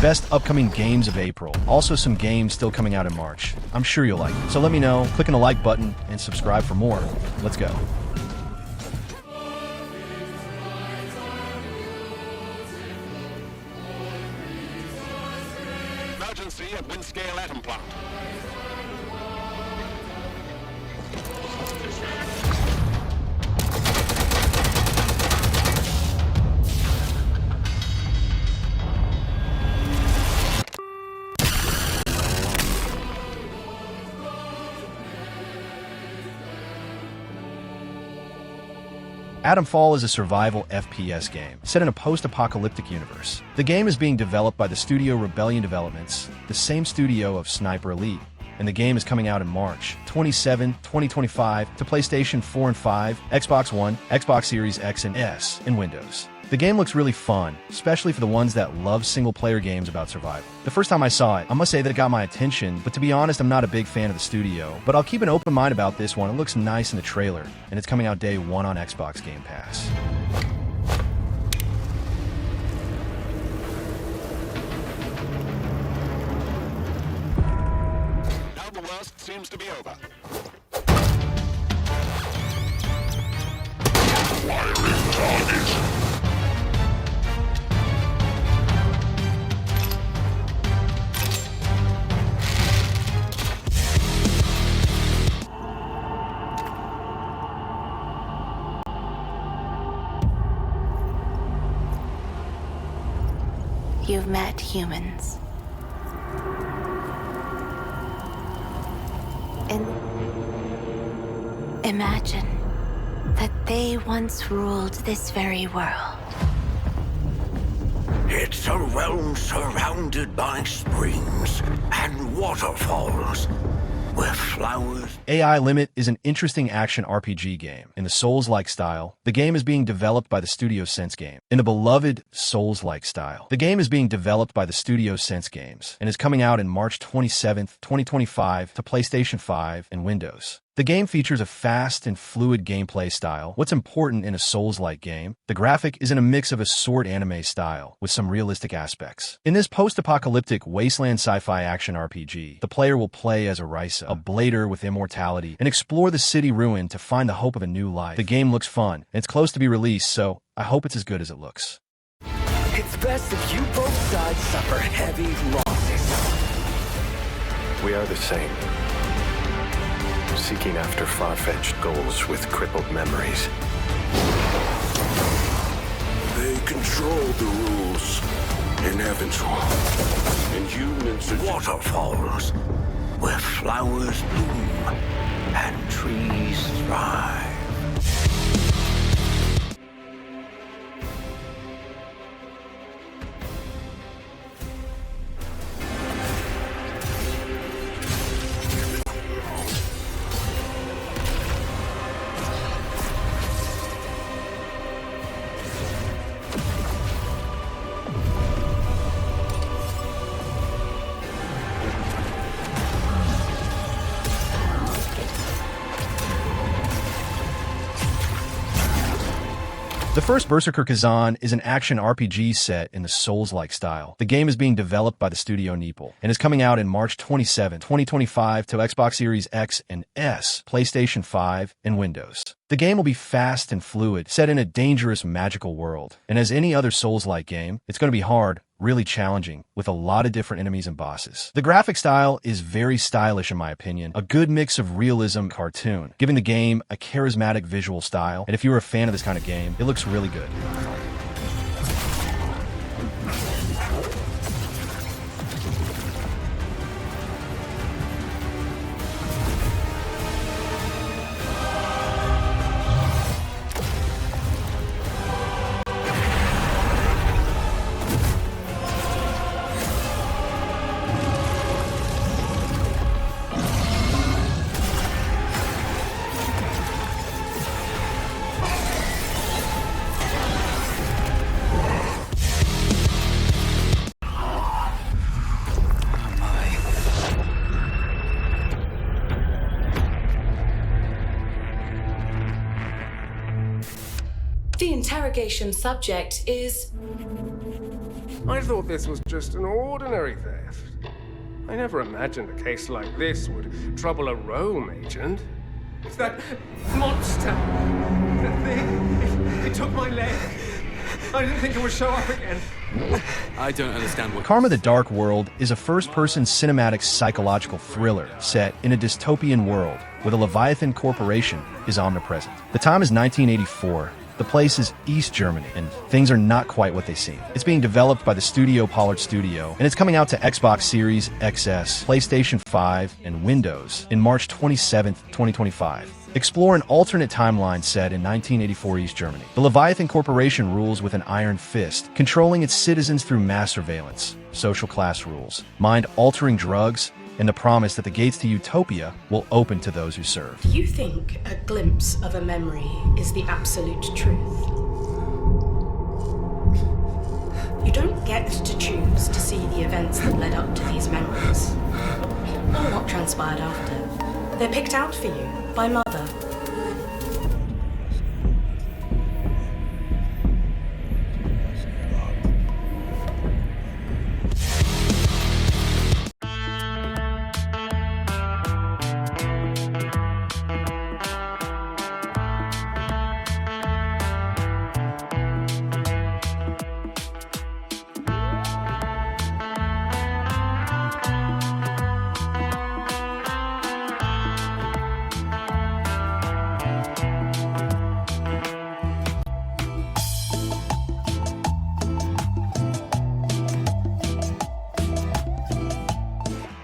best upcoming games of April. Also some games still coming out in March. I'm sure you'll like it. So let me know, click on the like button, and subscribe for more. Let's go. Emergency at Windscale Atom Plant. Atomfall is a survival FPS game set in a post-apocalyptic universe. The game is being developed by the studio Rebellion Developments, the same studio of Sniper Elite, and the game is coming out in March 27, 2025 to PlayStation 4 and 5, Xbox One, Xbox Series X and S, and Windows. The game looks really fun, especially for the ones that love single-player games about survival. The first time I saw it, I must say that it got my attention, but to be honest, I'm not a big fan of the studio. But I'll keep an open mind about this one. It looks nice in the trailer, and it's coming out day 1 on Xbox Game Pass. Now the worst seems to be over. Firing target. You've met humans. And imagine that they once ruled this very world. It's a realm surrounded by springs and waterfalls, where flowers... AI Limit is an interesting action RPG game in the Souls-like style. The game is being developed by the studio Sense Game. In the beloved Souls-like style, the game is being developed by the studio Sense Games and is coming out in March 27th, 2025 to PlayStation 5 and Windows. The game features a fast and fluid gameplay style. What's important in a Souls-like game? The graphic is in a mix of a sword anime style with some realistic aspects. In this post-apocalyptic wasteland sci-fi action RPG, the player will play as Arisa, a blader with immortality, and explore the city ruin to find the hope of a new life. The game looks fun, and it's close to be released, so I hope it's as good as it looks. It's best if you both sides suffer heavy losses. We are the same. Seeking after far-fetched goals with crippled memories. They control the rules in Atomfall. And humans are Waterfalls, where flowers bloom and trees thrive. The first Berserker Khazan is an action RPG set in the Souls-like style. The game is being developed by the studio Neepal and is coming out in March 27, 2025 to Xbox Series X and S, PlayStation 5, and Windows. The game will be fast and fluid, set in a dangerous magical world. And as any other Souls-like game, it's going to be hard, really challenging, with a lot of different enemies and bosses. The graphic style is very stylish in my opinion, a good mix of realism and cartoon, giving the game a charismatic visual style, and if you're a fan of this kind of game, it looks really good. The interrogation subject is I thought this was just an ordinary theft. I never imagined a case like this would trouble a Rome agent. It's that monster! That thing! It took my leg! I didn't think it would show up again. I don't understand what... Karma: The Dark World is a first-person cinematic psychological thriller set in a dystopian world where the Leviathan Corporation is omnipresent. The time is 1984. The place is East Germany, and things are not quite what they seem. It's being developed by the studio Pollard Studio, and it's coming out to Xbox Series XS, PlayStation 5, and Windows in March 27, 2025. Explore an alternate timeline set in 1984 East Germany. The Leviathan Corporation rules with an iron fist, controlling its citizens through mass surveillance, social class rules, mind-altering drugs, and the promise that the gates to utopia will open to those who serve. Do you think a glimpse of a memory is the absolute truth? You don't get to choose to see the events that led up to these memories, or what transpired after. They're picked out for you by Mother.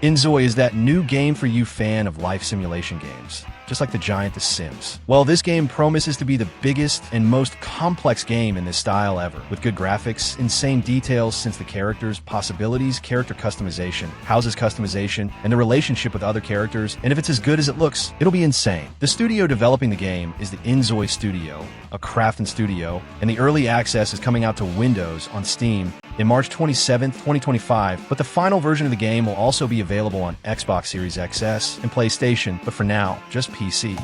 Inzoi is that new game for you fan of life simulation games, just like the giant The Sims. Well, this game promises to be the biggest and most complex game in this style ever, with good graphics, insane details since the characters, possibilities, character customization, houses customization, and the relationship with other characters, and if it's as good as it looks, it'll be insane. The studio developing the game is the Inzoi Studio, a crafting studio, and the early access is coming out to Windows on Steam in March 27th, 2025, but the final version of the game will also be available on Xbox Series XS and PlayStation, but for now, just PC.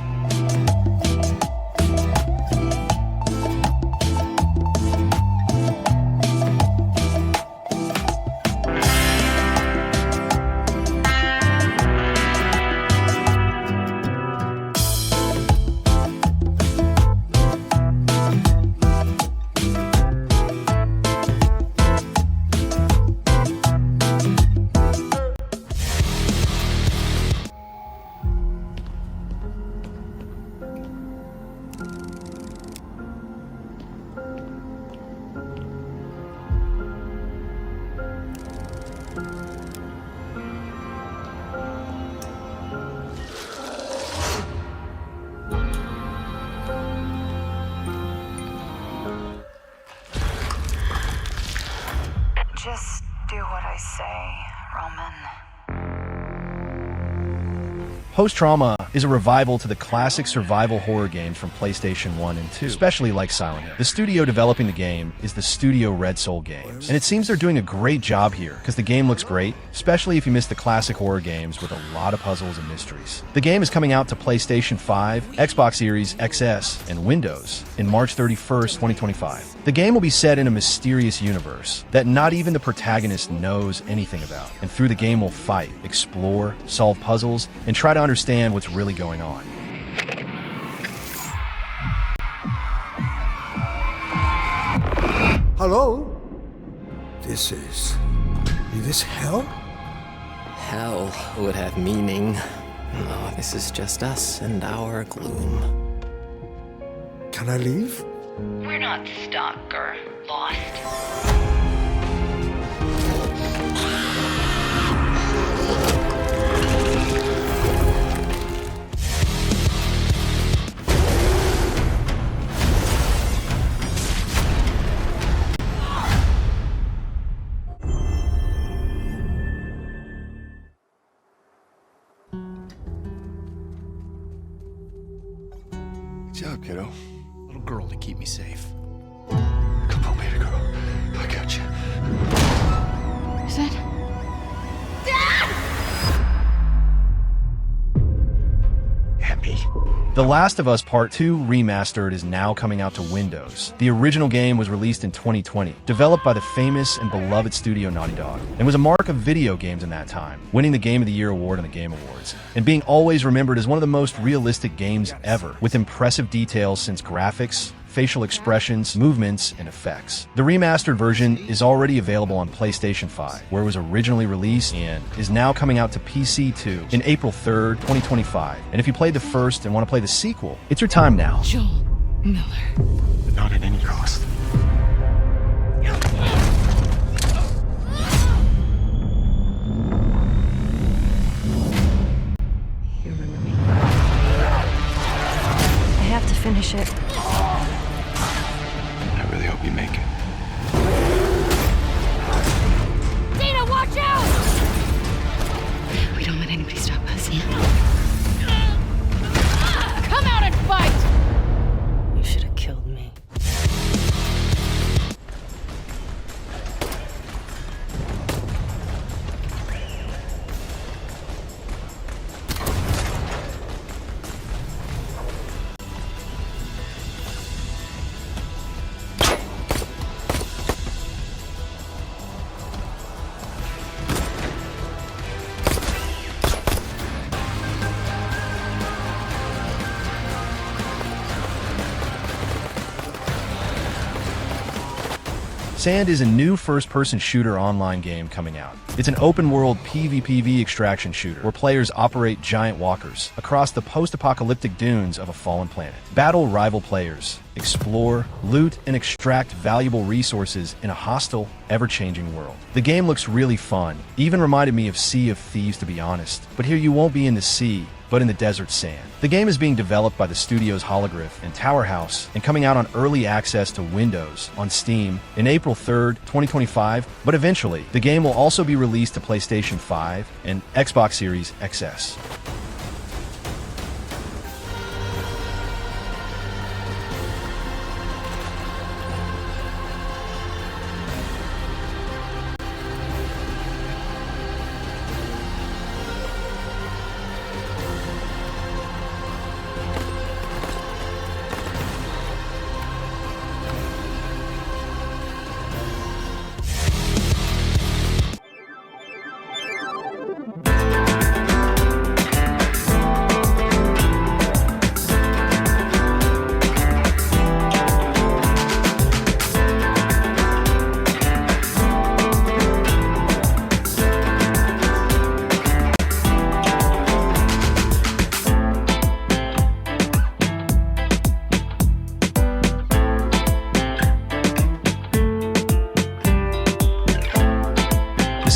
Just do what I say, Roman. Post-Trauma is a revival to the classic survival horror games from PlayStation 1 and 2, especially like Silent Hill. The studio developing the game is the studio Red Soul Games, and it seems they're doing a great job here, because the game looks great, especially if you miss the classic horror games with a lot of puzzles and mysteries. The game is coming out to PlayStation 5, Xbox Series XS, and Windows in March 31st, 2025. The game will be set in a mysterious universe that not even the protagonist knows anything about, and through the game we'll fight, explore, solve puzzles, and try to understand what's really going on. Hello? Is this hell? Hell would have meaning. No, this is just us and our gloom. Can I leave? We're not stuck or lost. Good job, kiddo. Little girl to keep me safe. Come on, baby girl. I got you. Is that... Abby, The Last of Us Part 2 Remastered is now coming out to Windows. The original game was released in 2020, developed by the famous and beloved studio Naughty Dog, and was a mark of video games in that time, winning the Game of the Year award on the Game Awards, and being always remembered as one of the most realistic games ever, with impressive details since graphics, facial expressions, movements, and effects. The remastered version is already available on PlayStation 5, where it was originally released, and is now coming out to PC too in April 3rd, 2025. And if you played the first and want to play the sequel, it's your time now. Joel Miller. But not at any cost. You remember me? I have to finish it. I really hope you make it. Dina, watch out! We don't let anybody stop us. Come out and fight! You should have killed me. Sand is a new first-person shooter online game coming out. It's an open-world PvPv extraction shooter where players operate giant walkers across the post-apocalyptic dunes of a fallen planet. Battle rival players, explore, loot, and extract valuable resources in a hostile, ever-changing world. The game looks really fun, even reminded me of Sea of Thieves to be honest, but here you won't be in the sea, but in the desert sand. The game is being developed by the studios Hologryph and Tower House and coming out on early access to Windows on Steam in April 3rd, 2025, but eventually, the game will also be released to PlayStation 5 and Xbox Series XS.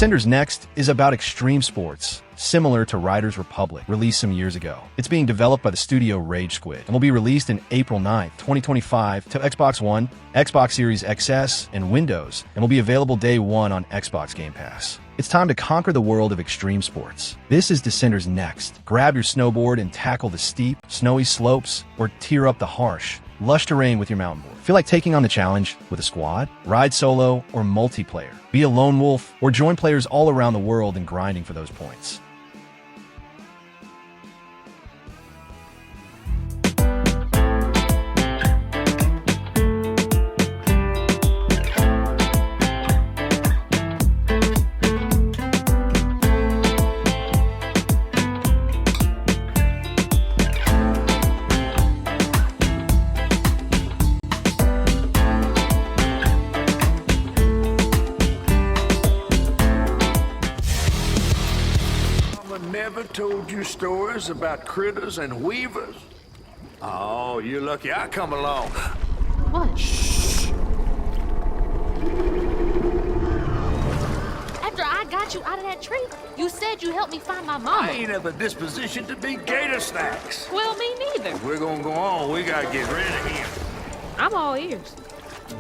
Descenders Next is about extreme sports, similar to Riders Republic, released some years ago. It's being developed by the studio Rage Squid and will be released in April 9th, 2025 to Xbox One, Xbox Series XS, and Windows, and will be available day one on Xbox Game Pass. It's time to conquer the world of extreme sports. This is Descenders Next. Grab your snowboard and tackle the steep, snowy slopes, or tear up the harsh, lush terrain with your mountain board. Feel like taking on the challenge with a squad? Ride solo or multiplayer? Be a lone wolf or join players all around the world in grinding for those points. Never told you stories about critters and weavers? Oh, you're lucky I come along. What? Shh. After I got you out of that tree, you said you helped me find my mama. I ain't of a disposition to be gator snacks. Well, me neither. If we're gonna go on, we gotta get rid of him. I'm all ears.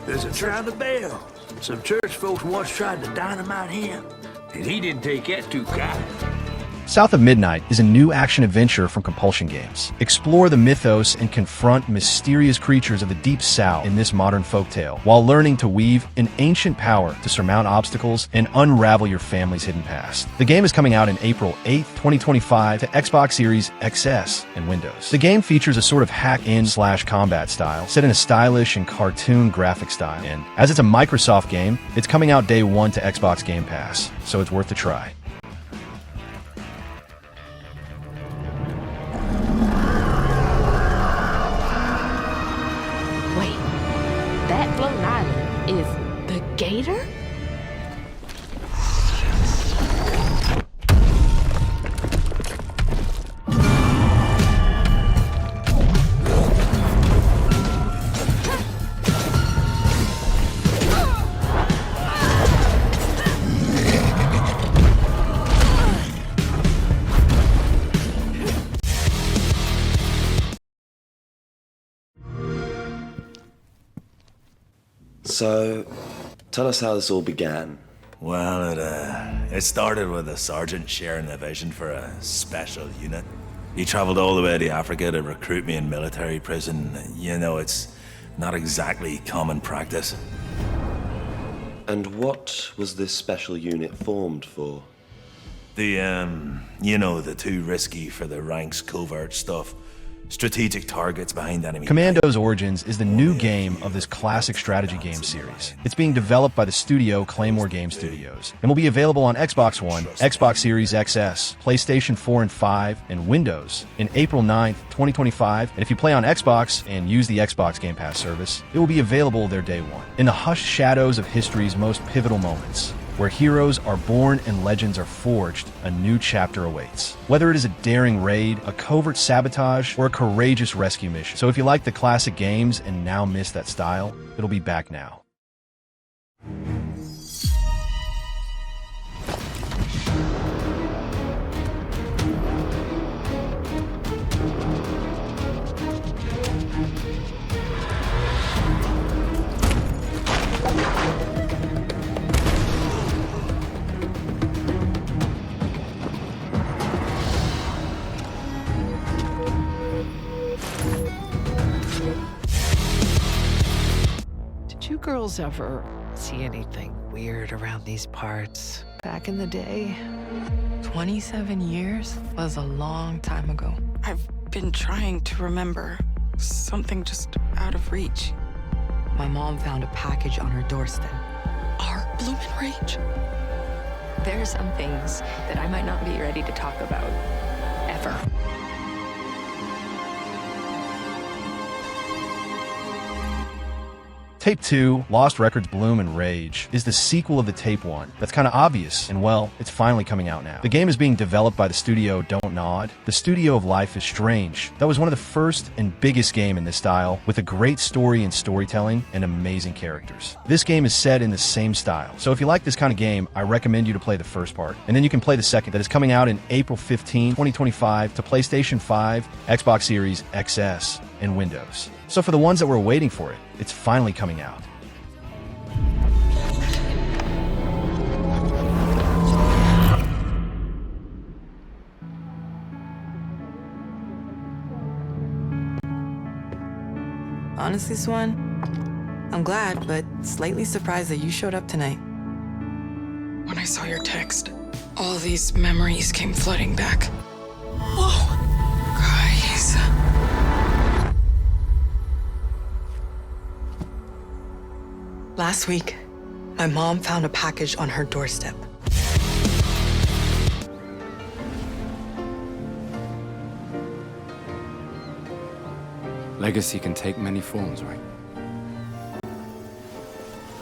There's a Try the Bell. Some church folks once tried to dynamite him, and he didn't take that too kind. South of Midnight is a new action-adventure from Compulsion Games. Explore the mythos and confront mysterious creatures of the Deep South in this modern folktale, while learning to weave an ancient power to surmount obstacles and unravel your family's hidden past. The game is coming out in April 8, 2025 to Xbox Series XS and Windows. The game features a sort of hack-in/combat style, set in a stylish and cartoon graphic style, and as it's a Microsoft game, it's coming out day one to Xbox Game Pass, so it's worth a try. That floating island is the Gator? So, tell us how this all began. Well, it started with a sergeant sharing a vision for a special unit. He traveled all the way to Africa to recruit me in military prison. You know, it's not exactly common practice. And what was this special unit formed for? You know, the too risky for the ranks covert stuff. Strategic targets behind enemy. Commandos Origins is the new game of this classic strategy game series. It's being developed by the studio Claymore Game Studios and will be available on Xbox One, Xbox Series XS, PlayStation 4 and 5, and Windows in April 9th, 2025. And if you play on Xbox and use the Xbox Game Pass service, it will be available there day one. In the hushed shadows of history's most pivotal moments, where heroes are born and legends are forged, a new chapter awaits. Whether it is a daring raid, a covert sabotage, or a courageous rescue mission. So if you like the classic games and now miss that style, it'll be back now. You girls ever see anything weird around these parts back in the day? 27 years was a long time ago. I've been trying to remember. Something just out of reach. My mom found a package on her doorstep. Our bloomin' rage? There are some things that I might not be ready to talk about, ever. Tape 2, Lost Records Bloom and Rage, is the sequel of the Tape 1. That's kind of obvious, and well, it's finally coming out now. The game is being developed by the studio Don't Nod, the studio of Life is Strange. That was one of the first and biggest game in this style, with a great story and storytelling and amazing characters. This game is set in the same style, so if you like this kind of game, I recommend you to play the first part, and then you can play the second that is coming out in April 15, 2025 to PlayStation 5, Xbox Series XS, and Windows. So for the ones that were waiting for it, it's finally coming out. Honestly, Swan, I'm glad, but slightly surprised that you showed up tonight. When I saw your text, all these memories came flooding back. Whoa! Guys. Last week, my mom found a package on her doorstep. Legacy can take many forms, right?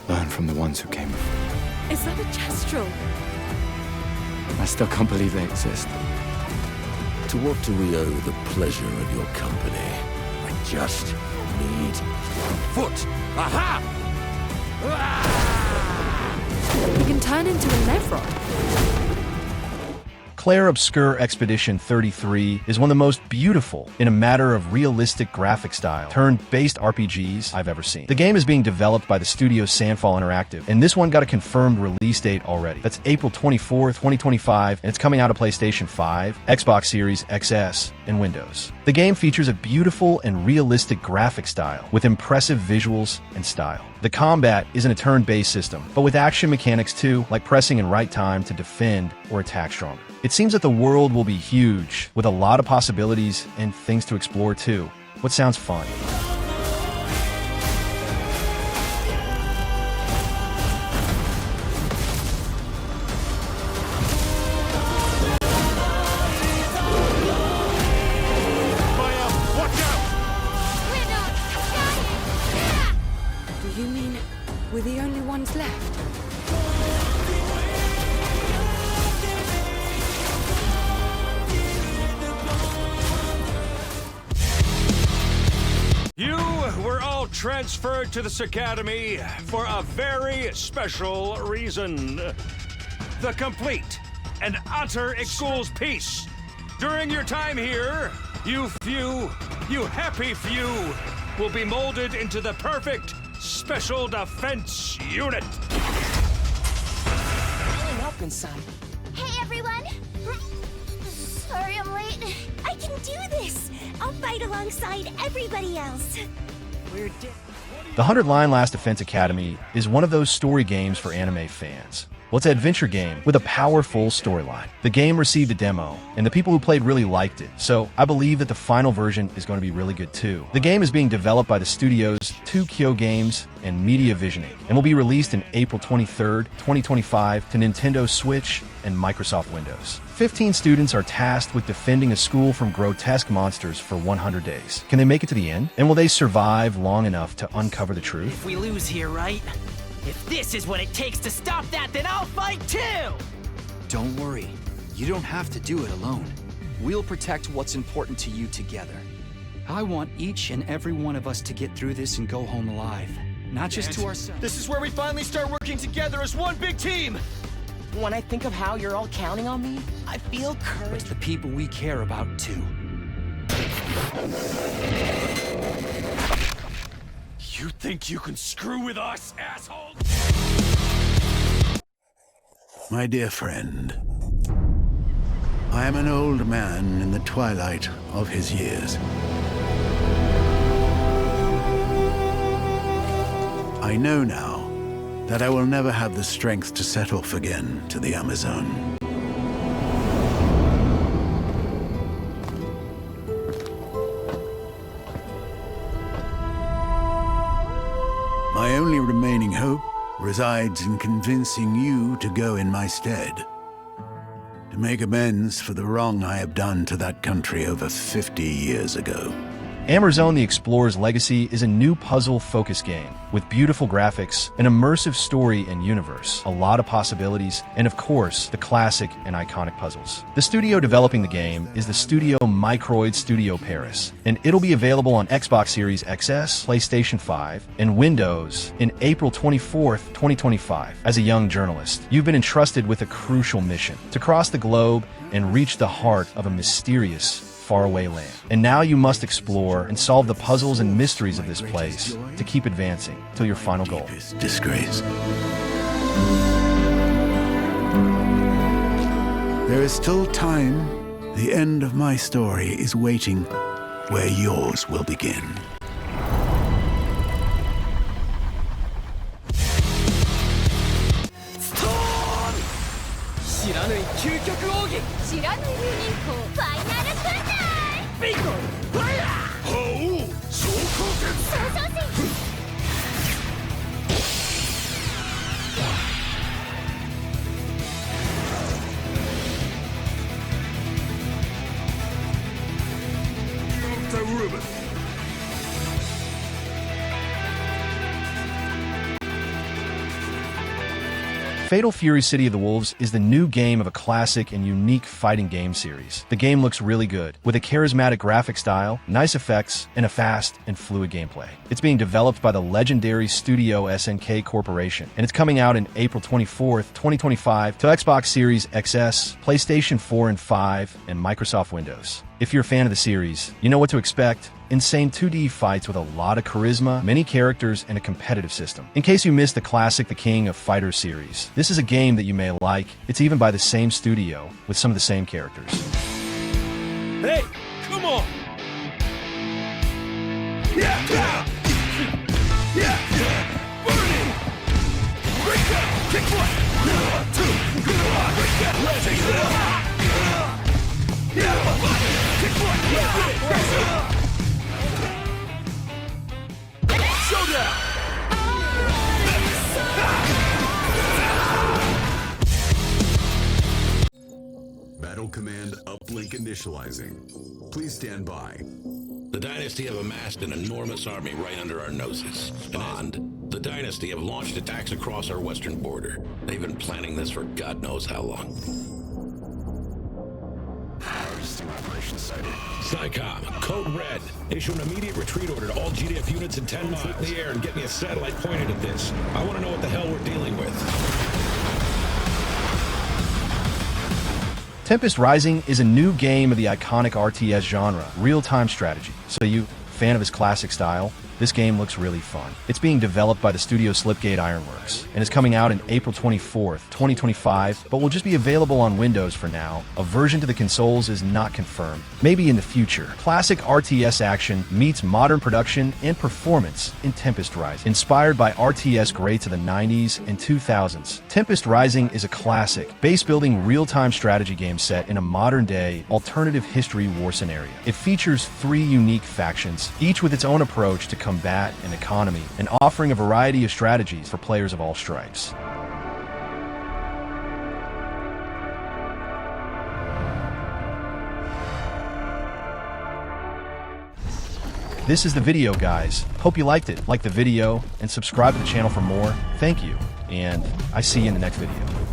Learn from the ones who came before. Is that a Kestrel? I still can't believe they exist. To what do we owe the pleasure of your company? I just need one foot. Aha! You can turn into a Nevron. Claire Obscure Expedition 33 is one of the most beautiful, in a matter of realistic graphic style, turn-based RPGs I've ever seen. The game is being developed by the studio Sandfall Interactive, and this one got a confirmed release date already. That's April 24th, 2025, and it's coming out of PlayStation 5, Xbox Series XS, and Windows. The game features a beautiful and realistic graphic style, with impressive visuals and style. The combat isn't a turn-based system, but with action mechanics too, like pressing in right time to defend or attack stronger. It seems that the world will be huge, with a lot of possibilities and things to explore too. What sounds fun? Do you mean we're the only ones left? You were all transferred to this academy for a very special reason. The complete and utter Exul's peace. During your time here, you happy few, will be molded into the perfect special defense unit. Welcome, son. Hey, everyone! Sorry I'm late. I can do this! I'll fight alongside everybody else. The 100 Line Last Defense Academy is one of those story games for anime fans. Well, it's an adventure game with a powerful storyline. The game received a demo, and the people who played really liked it, so I believe that the final version is going to be really good too. The game is being developed by the studios 2Kyo Games and Media Visioning, and will be released in April 23rd, 2025 to Nintendo Switch and Microsoft Windows. 15 students are tasked with defending a school from grotesque monsters for 100 days. Can they make it to the end? And will they survive long enough to uncover the truth? If we lose here, right? If this is what it takes to stop that, then I'll fight too! Don't worry. You don't have to do it alone. We'll protect what's important to you together. I want each and every one of us to get through this and go home alive. Not just to ourselves. This is where we finally start working together as one big team! When I think of how you're all counting on me, I feel courage. But the people we care about too. You think you can screw with us, asshole? My dear friend, I am an old man in the twilight of his years. I know now that I will never have the strength to set off again to the Amerzone. My only remaining hope resides in convincing you to go in my stead, to make amends for the wrong I have done to that country over 50 years ago. Amerzone The Explorer's Legacy is a new puzzle-focused game with beautiful graphics, an immersive story and universe, a lot of possibilities, and of course, the classic and iconic puzzles. The studio developing the game is the studio Microid Studio Paris, and it'll be available on Xbox Series XS, PlayStation 5, and Windows in April 24th, 2025. As a young journalist, you've been entrusted with a crucial mission to cross the globe and reach the heart of a mysterious, faraway land. And now you must explore and solve the puzzles and mysteries of this place to keep advancing till your final goal. Disgrace. There is still time. The end of my story is waiting where yours will begin. Fatal Fury City of the Wolves is the new game of a classic and unique fighting game series. The game looks really good, with a charismatic graphic style, nice effects, and a fast and fluid gameplay. It's being developed by the legendary studio SNK Corporation, and it's coming out in April 24th, 2025 to Xbox Series XS, PlayStation 4 and 5, and Microsoft Windows. If you're a fan of the series, you know what to expect. Insane 2D fights with a lot of charisma, many characters, and a competitive system. In case you missed the classic The King of Fighters series, this is a game that you may like. It's even by the same studio, with some of the same characters. Hey, come on! Yeah, yeah! Yeah, yeah! Burn it! Break down! Kick one! 2! Break down! Take it up! Yeah! Kick one! Showdown! Battle command uplink initializing. Please stand by. The Dynasty have amassed an enormous army right under our noses. And the Dynasty have launched attacks across our western border. They've been planning this for God knows how long. Harvesting operation sighted. SciComm, code red. Issue an immediate retreat order to all GDF units in 10 miles. In the air and get me a satellite pointed at this. I want to know what the hell we're dealing with. Tempest Rising is a new game of the iconic RTS genre, real-time strategy. So you, fan of his classic style, this game looks really fun. It's being developed by the studio Slipgate Ironworks, and is coming out in April 24th, 2025, but will just be available on Windows for now. A version to the consoles is not confirmed. Maybe in the future. Classic RTS action meets modern production and performance in Tempest Rising. Inspired by RTS greats of the 90s and 2000s, Tempest Rising is a classic, base-building real-time strategy game set in a modern-day, alternative history war scenario. It features 3 unique factions, each with its own approach to combat and economy, and offering a variety of strategies for players of all stripes. This is the video, guys. Hope you liked it. Like the video and subscribe to the channel for more. Thank you, and I see you in the next video.